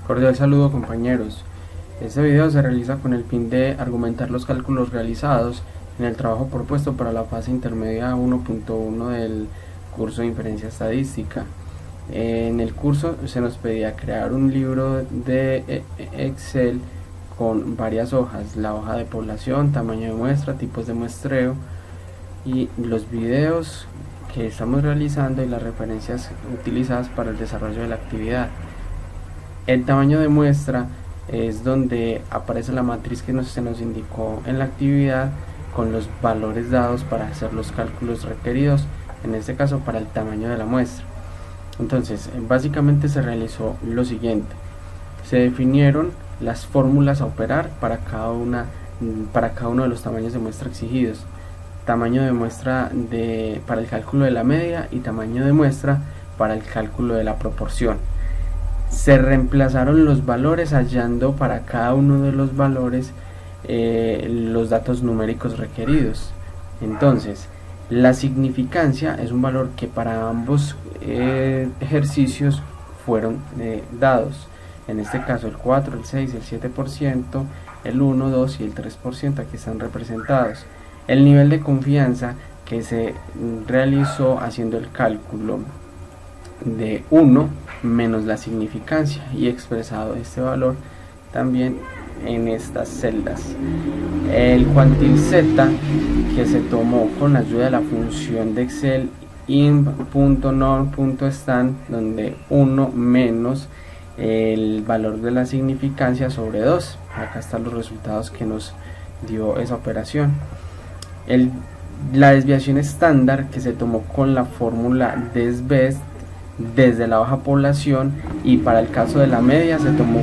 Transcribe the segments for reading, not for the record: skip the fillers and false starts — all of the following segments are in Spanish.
Cordial saludo, compañeros. Este video se realiza con el fin de argumentar los cálculos realizados en el trabajo propuesto para la fase intermedia 1.1 del curso de inferencia estadística. En el curso se nos pedía crear un libro de Excel con varias hojas: la hoja de población, tamaño de muestra, tipos de muestreo y los videos que estamos realizando y las referencias utilizadas para el desarrollo de la actividad. El tamaño de muestra es donde aparece la matriz que se nos indicó en la actividad con los valores dados para hacer los cálculos requeridos, en este caso para el tamaño de la muestra. Entonces, básicamente se realizó lo siguiente: se definieron las fórmulas a operar para cada uno de los tamaños de muestra exigidos. Tamaño de muestra para el cálculo de la media y tamaño de muestra para el cálculo de la proporción. Se reemplazaron los valores hallando para cada uno de los valores los datos numéricos requeridos. Entonces, la significancia es un valor que para ambos ejercicios fueron dados. En este caso el 4, el 6, el 7%, el 1, 2 y el 3% aquí están representados. El nivel de confianza que se realizó haciendo el cálculo de 1 menos la significancia, y expresado este valor también en estas celdas. El cuantil z, que se tomó con la ayuda de la función de Excel in.norm.stand, donde 1 menos el valor de la significancia sobre 2. Acá están los resultados que nos dio esa operación. La desviación estándar, que se tomó con la fórmula desbest desde la hoja población, y para el caso de la media se tomó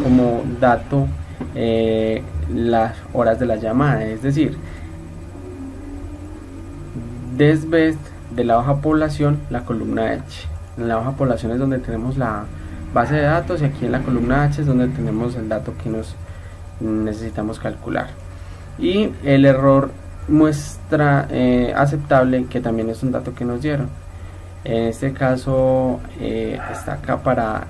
como dato las horas de la llamada, es decir, desbest de la hoja población la columna H. En la hoja población es donde tenemos la base de datos, y aquí en la columna H es donde tenemos el dato que necesitamos calcular. Y el error muestra aceptable, que también es un dato que nos dieron. En este caso está acá para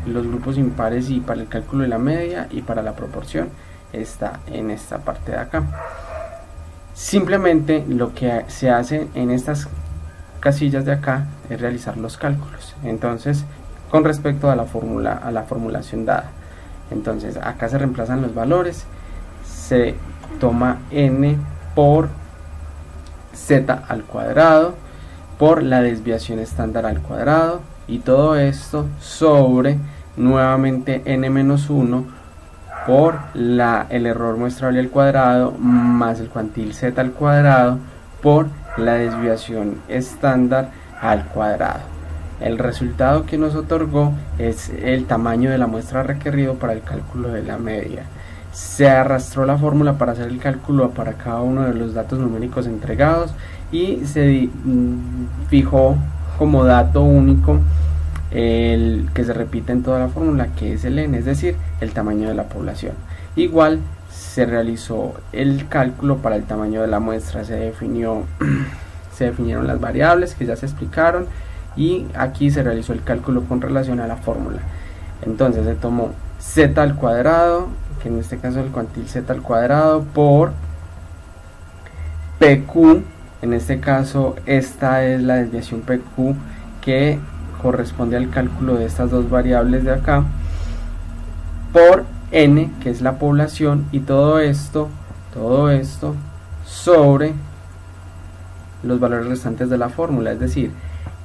los grupos impares y para el cálculo de la media, y para la proporción está en esta parte de acá. Simplemente lo que se hace en estas casillas de acá es realizar los cálculos. Entonces, con respecto a la formulación dada, entonces acá se reemplazan los valores, se toma n por z al cuadrado por la desviación estándar al cuadrado, y todo esto sobre nuevamente n-1 por el error muestrable al cuadrado más el cuantil z al cuadrado por la desviación estándar al cuadrado. El resultado que nos otorgó es el tamaño de la muestra requerido para el cálculo de la media. Se arrastró la fórmula para hacer el cálculo para cada uno de los datos numéricos entregados, y se fijó como dato único el que se repite en toda la fórmula, que es el n, es decir, el tamaño de la población. Igual se realizó el cálculo para el tamaño de la muestra, se definieron las variables que ya se explicaron, y aquí se realizó el cálculo con relación a la fórmula. Entonces se tomó z al cuadrado, que en este caso es el cuantil z al cuadrado, por pq, en este caso esta es la desviación pq que corresponde al cálculo de estas dos variables de acá, por n, que es la población, y todo esto sobre los valores restantes de la fórmula, es decir,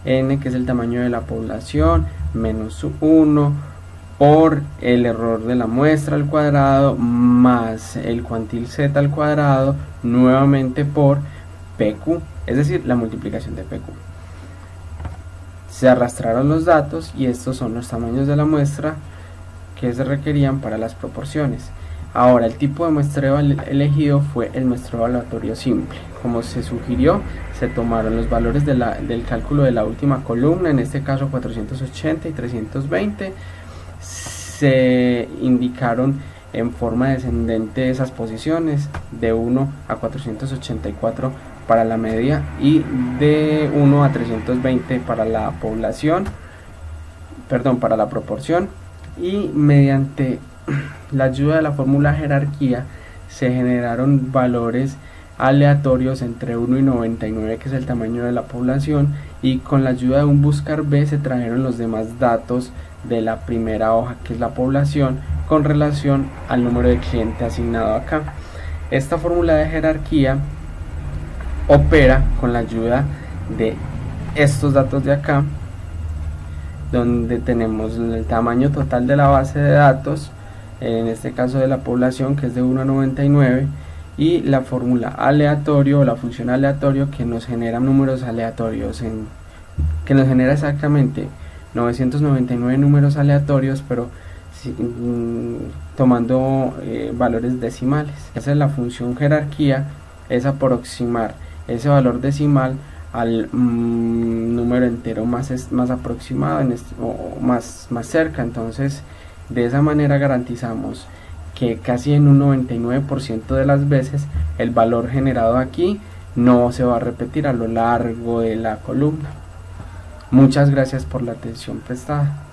n, que es el tamaño de la población, menos 1 por el error de la muestra al cuadrado más el cuantil z al cuadrado nuevamente por pq, es decir, la multiplicación de pq. Se arrastraron los datos, y estos son los tamaños de la muestra que se requerían para las proporciones. Ahora, el tipo de muestreo elegido fue el muestreo aleatorio simple. Como se sugirió, se tomaron los valores del cálculo de la última columna, en este caso 480 y 320, se indicaron en forma descendente esas posiciones, de 1 a 484 para la media y de 1 a 320 para la población. para la proporción, y mediante la ayuda de la fórmula jerarquía se generaron valores aleatorios entre 1 y 99, que es el tamaño de la población, y con la ayuda de un buscar B se trajeron los demás datos de la primera hoja, que es la población, con relación al número de cliente asignado acá. Esta fórmula de jerarquía opera con la ayuda de estos datos de acá, donde tenemos el tamaño total de la base de datos, en este caso de la población, que es de 1 a 99, y la fórmula aleatorio o la función aleatorio, que nos genera números aleatorios, que nos genera exactamente 999 números aleatorios, pero tomando valores decimales. Esa es la función jerarquía, es aproximar ese valor decimal al número entero más aproximado, o más cerca. Entonces, de esa manera garantizamos que casi en un 99% de las veces el valor generado aquí no se va a repetir a lo largo de la columna. Muchas gracias por la atención prestada.